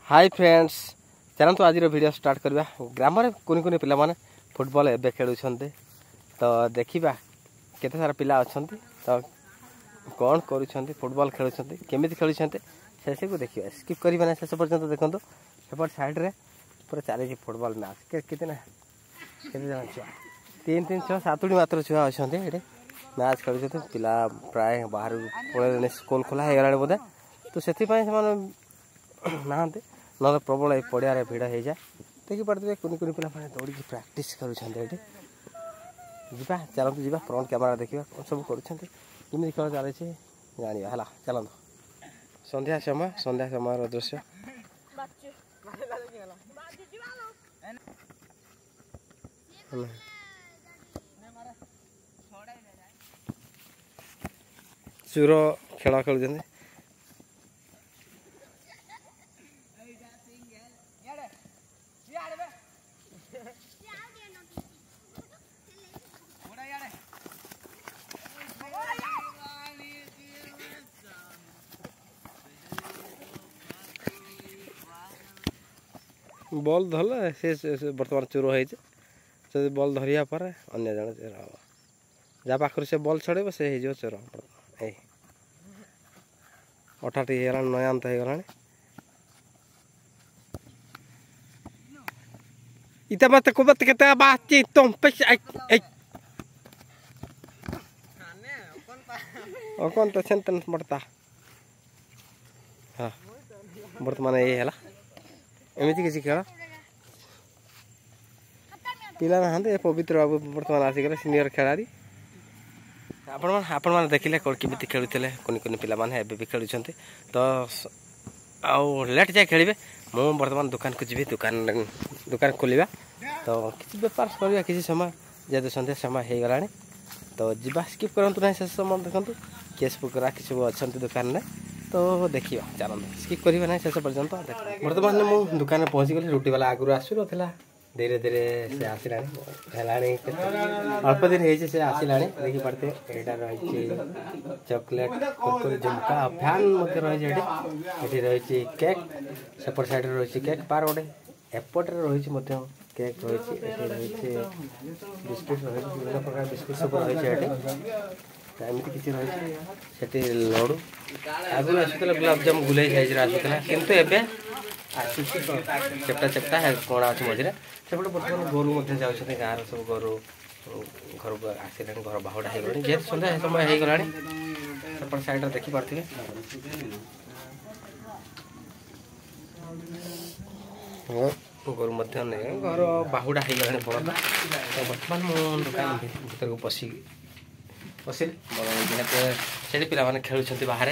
Hi friends चलतु आज video start करवा ग्राम में कुनि कुनि पिला माने फुटबॉल एबे खेलुछन्ते तो देखिबा केते सारा पिला अछन्ते तो कौन करूछन्ते फुटबॉल खेलुछन्ते केमिति खेलुछन्ते से को देखिबा स्किप करबा ना शेष पर्यंत देखंतो सेपट साइड रे पूरा चली फुटबॉल मैच केते ना केते जण छुआ 3 3 6 7 मात्र छुआ अछन्ते एडे मैच खेलुछन्ते पिला प्राय बाहर पळे स्कूल खोला हे गलाने बोदे तो सेति पय समान नाहंते ना प्रबल ये पड़िया भिड़ हो जाए देखिए कुनि कुनि पिला दौड़ी प्राक्ट करुँचे जीवा चलते जीवा फ्रंट कैमेरा देखा कौन सब करुँचे खेल चलती जाना है चलत संध्या समय दृश्य चूर खेल खेलुं बॉल धरला से बर्तमान चूर हो बॉल धरिया पर अन्य जन चोर हम जहाँ पाखर से बॉल छड़े से हो चोर ए अठाटी हो नयांत हो गला इतना मत को मत कहते बात तुम कौन तो सेंटन पड़ता हाँ बर्तमान ये है एमती किसी खेल पिला ना पवित्र बाबू बर्तमान आसिक सीनियर खेलाड़ी आपण मैंने देखिले कमी खेलुले कुनि कुनि पिला माने एबे भी खेलुं तो आउ लेट जाए खेलिए मु बर्तमान दुकान को जी दुकान खोलिया तो किसी बेपार करवा किसी समय जेहेतु सन्ध्या समय हो गला तो जीवा स्किप करूँ ना से समय देखूँ केस पुकरा कि सब अच्छा दुकान में तो देखा चलते स्किप करवा ना शेष पर्यंत बर्तमान मुझे दुकान में पहुँची गली रुटी वाला आगुरी आसू ना धीरे धीरे से आसला अल्प दिन से आसला देखी पारते यहाँ रही चॉकलेट कुरकुरी झुमका फैन रही रही केक सेपट साइड रही केक पार गोटे एपटे रही केक रही बिस्कुट रही विभिन्न प्रकार बिस्कुट सब रही एमती किसी रही लड़ू आगुरी आसूला गुलाबजाम गुलाई साइज आसूला किंतु एवं चेप्टा चेप्टा कणा अच्छे मझे सेपटे बर्तमान गोरु जाऊँ गाँव सब गोरु घर को आसला घर बाहुड़ा हो गला जेहतु सन्ध्या समय हो गला सेपट साइड देखिपे गोरु घर बाहुड़ा हो गला बड़ा तो बर्तमान मो दुकान भर को पशिल से पिला माने खेलुं बाहर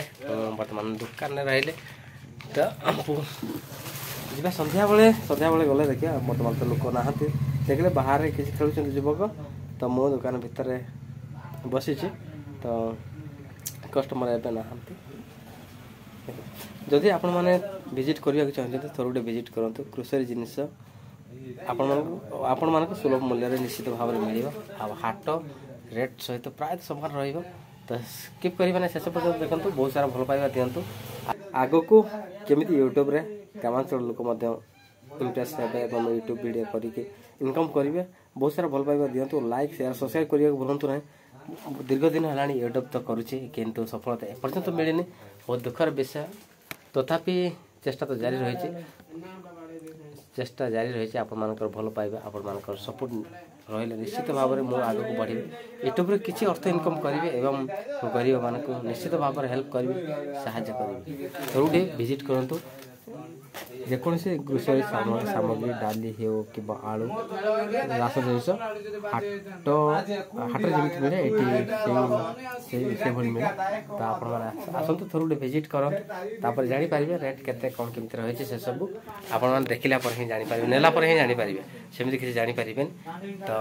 बर्तमान दुकान में रही तो जी संध्या बेले गले देखिए बर्तमान तो लोक ना देखले बाहर किसी खेलुं युवक तो मो दुकान भितर बसी तो कस्टमर एवं ना जदि आपण मैंने विजिट करने चाहते थोड़ा गोटे विजिट करूँ ग्रोसरी जिनस आपण मान सुलभ मूल्य निश्चित भाव में मिल हाट रेट सहित प्राय समान तो स्किप करना शेष पर्यटन देखो बहुत सारा भल पाइबा दिंतु आग को केमी यूट्यूब रे ग्रामांचल लोक इम्प्रेस हे यूट्यूब वीडियो करके इनकम करेंगे बहुत सारा भल पाइबा दिंतु लाइक शेयर सब्सक्राइब करने को भूलु ना दीर्घ दिन है यूट्यूब तो करुच्चे किंतु सफलता एपर्यंत मिलनी बहुत दुखर विषय तथापि चेष्टा तो जारी रही चेष्टा जारी रही आपण भल पाइबा आपण सपोर्ट रही निश्चित भाव में मुझे आग को बढ़ी यूट्यूब रे किसी अर्थ इनकम करेंगे एवं गरीब मानक निश्चित भाव में हेल्प करी साहाय्य करी थोड़े विजिट करूँ जेकोसी ग्रोसरी सामग्री डाली हो कि आलू रास जिनस हाट जमी मिले ये मिले तो आप आसतु थोड़ा गोटे विजिट कर जापर रेट केते कौन केमती रही से सब आपण देखला ही जापर नेला ही जापर सेमती किसी जापर तो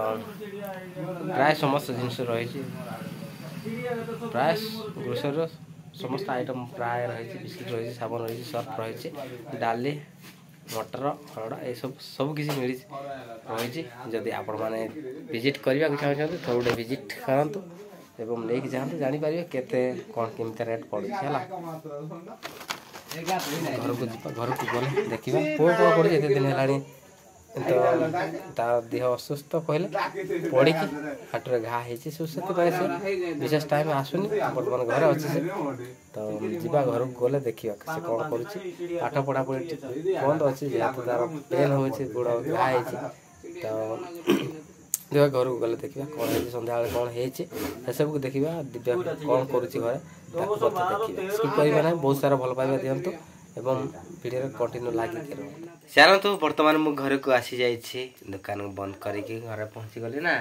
प्राय समस्त जिनस रही प्राय ग्रोसरी समस्त आइटम प्राय रही बिस्कुट रही साबुन रही सर्फ रही डाली मटर हरड़ा ये सब किसी मिली रही जदि आपण मैंने विजिट करने को चाहते थोड़ा गोटे विजिट करतु एवं नहीं जाते जापर केते कौन केमती रेट पड़े है घर को जा घर को गले देखा पुआ कौन कर दिन है तो तार देह असुस्थ कहले पड़ी हाथ में घा हो से विशेष टाइम आसुनी बर्तमान घर अच्छे से तो जीवा घर को गले देखा से कौन कर पाठ पढ़ा पढ़ी बंद अच्छी जेहतु तार पेन हो गोड़ घा तो देखा घर को गले देखा कौन है सन्ध्या कौन है सब देखा दिव्या कौन कर घरे देखा ना बहुत सारा भल पाइबा दिंतु एवं वीडियो कंटिन्यू लगे चलतु बर्तमान मु घर को आसी जाइए दुकान को बंद करके घर पहुँची गली ना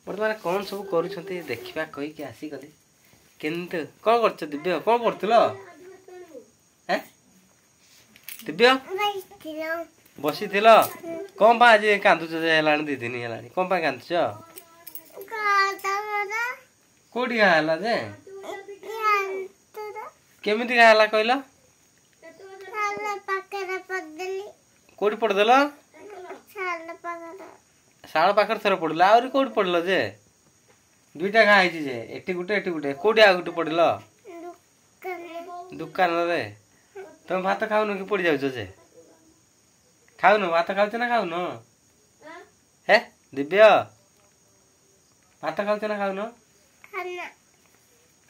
बर्तमान कौन सब कर देखा कहीकि आसीगली किंतु कौन कर दिव्य कौन पढ़ुल दिव्य बसी कौन पा आज कांदुच दी दिन है कौन पा कांदुच कौटी घाला जे केमी घाला कहल कौटी पढ़देल शाल पाखर थर पड़ला आहरी कौटी पड़ल जे दुईटा घा जे एटी गुटे कौटी आ गुटे पड़ल दुकान रे तुम भात खाऊन कि पड़ जाऊ जे खाऊन भात खाऊ ना खाऊन हे दिव्य भात खाऊ ना खाऊन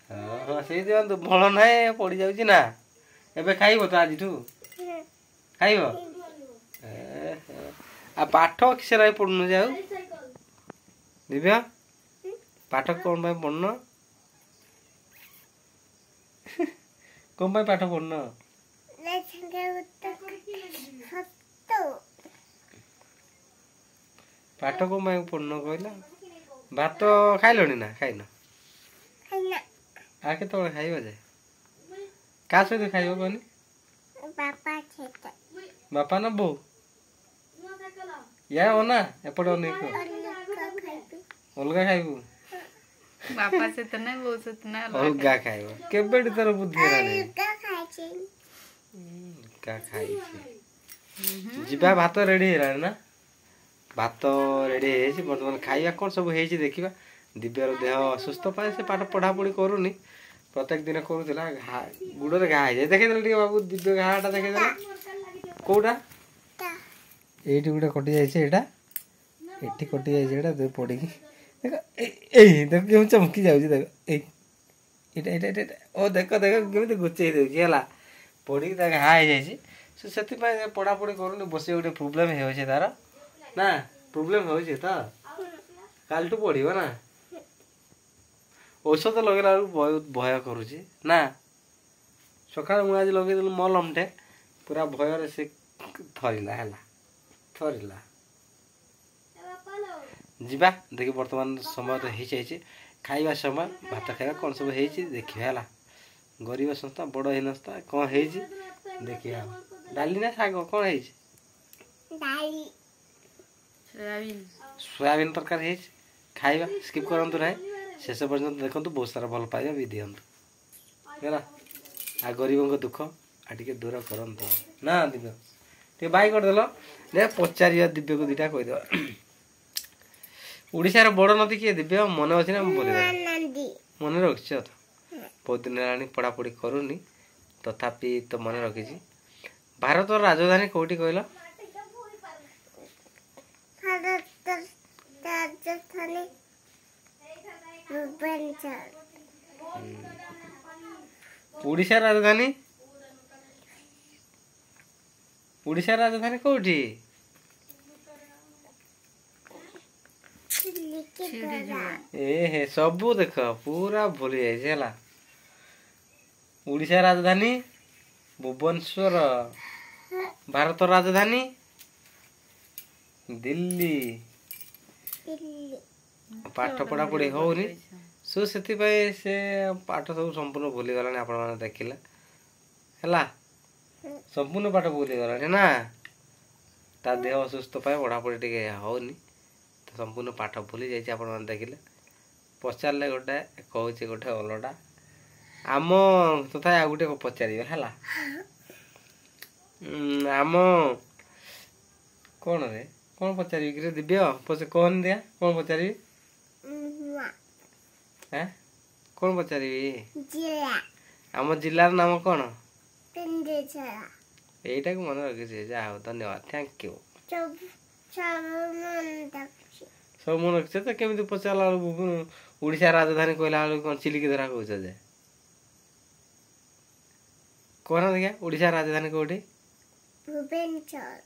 हाँ से भल ना पड़ जाऊँ ना एबे खाइब तो आज खाइब आ पाठ किसे पढ़नु जाऊ दिव्या पाठ कौन पढ़न कौन पाठ पढ़न पाठ कौन पढ़न कहला भात खाइलनी ना खाइन आ के खाइब जे क्या सहित खाइब कहनी बापा ना बो या ना एपटे अलगा खाइबू बापा से तो नहीं बो से ना अलगा खाइब केबेडी तर बुद्धि का खाई जीवा भात रेडी है ना भात रेडी है बर्तमान खाइबा कौन सब है देखा दिव्यार देह असुस्थ पाए से पाठ पढ़ा पढ़ी करूनी प्रत्येक दिन करूला गुड़े घा हो जाए देखे बाबू दिव्य घाटा देखे कौटा ये गोटे कटि जाइए ये कटि जाइए पड़ी देख क्यों चमकी जाऊँ देख ओ देख देख केमी गुचे है पड़ी घा हो जाए से पढ़ा पढ़ी करूनी बस गोटे प्रोब्लेम हो तार ना प्रोब्लेम हो तो काल टू पढ़ ना औषध लगेला बहुत भय करुची ना सका मुझे आज लगे मलमटे पूरा भयर से थरला है थरला जीवा देखिए बर्तमान समय तो हो जाए खाइबा समय भात खाइबा कौन सब हो देखिए है गरीब संस्था बड़ हिनस्था कौन है देखिए डाली ना शाग कौन है सोयाबीन तरकारी है खाइबा स्किप करंतु ना शेष पर्यटन देखो बहुत सारा भल पाइबा भी दिंतु है आ गरीब को दुख आटे दूर करंतु ना दिव्य टे बाई करदेल दे पचार दिव्य को दीटा कहीदेव ओडिशार बड़ नदी किए दिव्य मन अच्छे ना बोली मन रखी तो बहुत दिन है पढ़ापढ़ी करूनी तथापि तो मन रखी भारत राजधानी कौटी कहल ओडिशा राजधानी कौटी ए सबू देख पूरा भूली जाइए ओडिशा राजधानी भुवनेश्वर भारत राजधानी दिल्ली पाठ पढ़ा पढ़ी होनी सो से पाठ सब संपूर्ण भूली गला आपण मैंने देखिले है संपूर्ण पाठ भूली गला ना ता देह असुस्थ पाए पढ़ापढ़ी टे होनी तो संपूर्ण पाठ भूली जाइए आपण मैंने देखिले पचारे गोटे कहे गोटे अलटा आम तथा आ गोटे पचार है आम कौन रे कौन पचारि कि दिव्य पचे कौन दिया कौन पचारि कौन पचारि आम जिलार नाम कौन এইটা মনে রাখিছি যা হଉ ধন্যবাদ থ্যাংक यू सब मन रखिछ त केମିତି पचाला ओडिशा राजधानी कहला कोन चिलिकी धरा कहछ जे कोन देखा ओडिशा राजधानी कोठी भुवनेश्वर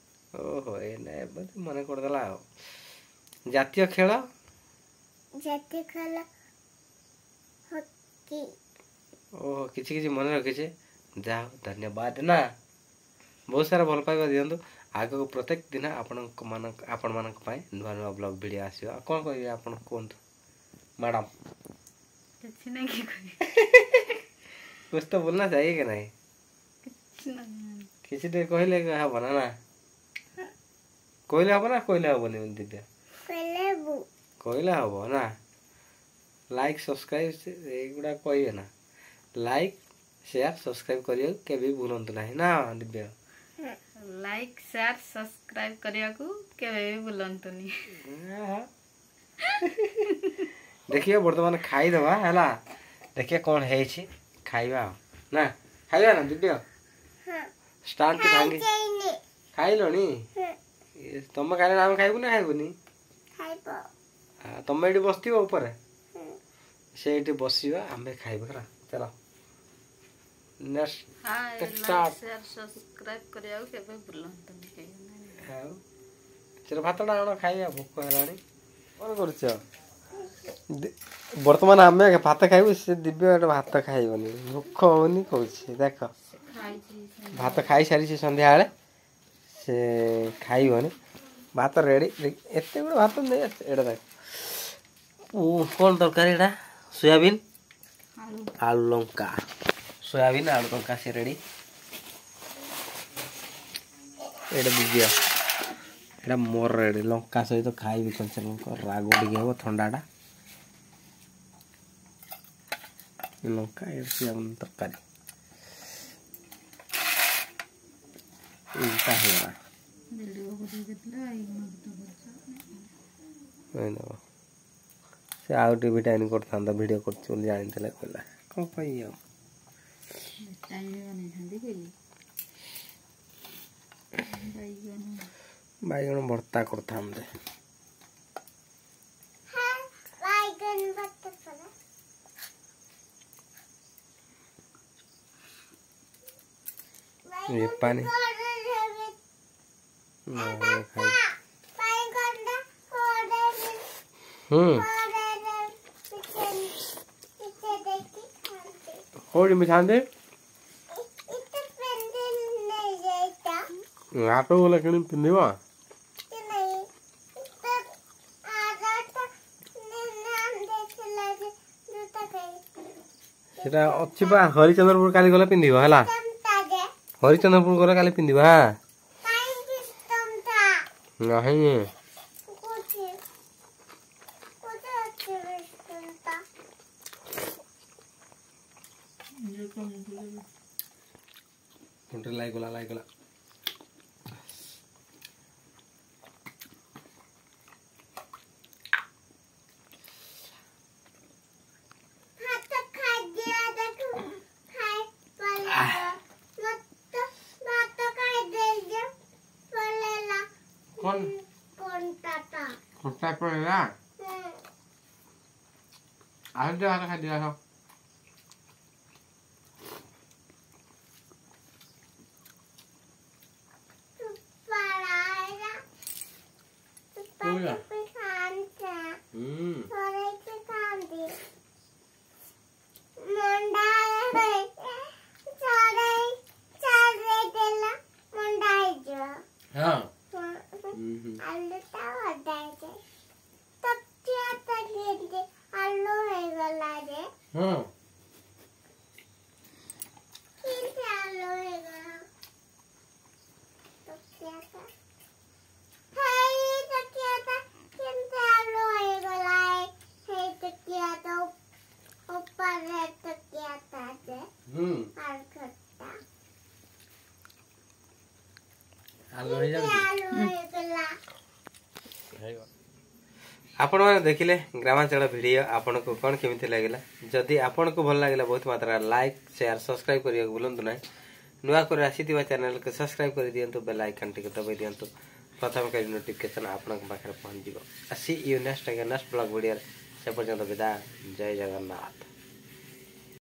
ओहो ए नै मन कर दला जातीय खेल हॉकी ओहो किछि किछि मन रखिछ जा धन्यवाद ना बहुत सारा भल पाइबा दियंतु आग को प्रत्येक दिन आपण मानक पाए नुआ नुआ ब्लॉग वीडियो आसीबा कोन कहबे आपण कोंतु मैडम कुछ नहीं की कुछ तो बोलना चाहिए कि नहीं किसी दे कहले हा बना ना कहले हबो ना कहले हबो नि दिव्या कहले हबो ना लाइक सब्सक्राइब एगुडा कहिए ना लाइक शेयर सब्सक्राइब करियो के भी भूलंतु नहीं ना दिव्या लाइक शेयर सब्सक्राइब करिया को केबे भी भूलंतुनी देखिए वर्तमान खाई दबा हला देखिए कौन है छी खाइबा ना खाइबा ना दिव्या हां स्टार्ट के भांगी खाइ लोनी तुम खाइले नाम खाइबु ना खाइबुनी खाइबो हां तुम एठी बसतिबो ऊपर से एठी बसिबा हमें खाइबा चलो नेक्स्ट स्टार्ट शेयर सब्सक्राइब करिया के बे भूलंतुनी के हां चलो भात डाण खाइबा भूख हलानी कोन करछ वर्तमान आमे भात खाइबु से दिव्य भात खाइबनी भूख होनी कहछ देख भात खाई सारी से संध्या आले से खाइबनी भात रेडी एते गुड भात नै एडा देख कोन तरकारी एडा सोयाबीन आलू लंका सोयाबीन आलू लंका से रेडी एडा दिव्य एडा मोर रेडी लंका सहित खाइबी कंचा लंका रागो डिगे हो ठंडाटा लंका सोयाबीन तरकारी इनका है वीडियो को देखला से आउट विटाइन करथांदा वीडियो कर चल जानि तले कहला को कहियो टाइम बने थांदी कहली बाइगन भर्ता करथांदे हां बाइगन भर्ता करा ये पानी कोड़ी मिठान दे आटो वाला किन पिंदिवा सेटा अछि बा हरिचंद्रपुर काली गला पिंदिवा हला हरिचंद्रपुर गला काली पिंदिवा नहीं लाइक गला कौन टाइप पर है आज जो आता खा दिया था आपण मैंने देखिले ग्रामांचल वीडियो आपन को कौन केमिति लागला जदि आपन को भल लागला बहुत मात्रा लाइक शेयर सब्सक्राइब करिया भूलंतु ना नुआ कर आसीथिबा चैनल को सब्सक्राइब कर दियंतु बेल आइकन टिके दबाई दियंतु प्रथम करी नोटिफिकेशन आपन पाखरे पहुंच जिवो सी यू नेक्स्ट ब्लॉग वीडियो से पर्यंत विदा जय जगन्नाथ।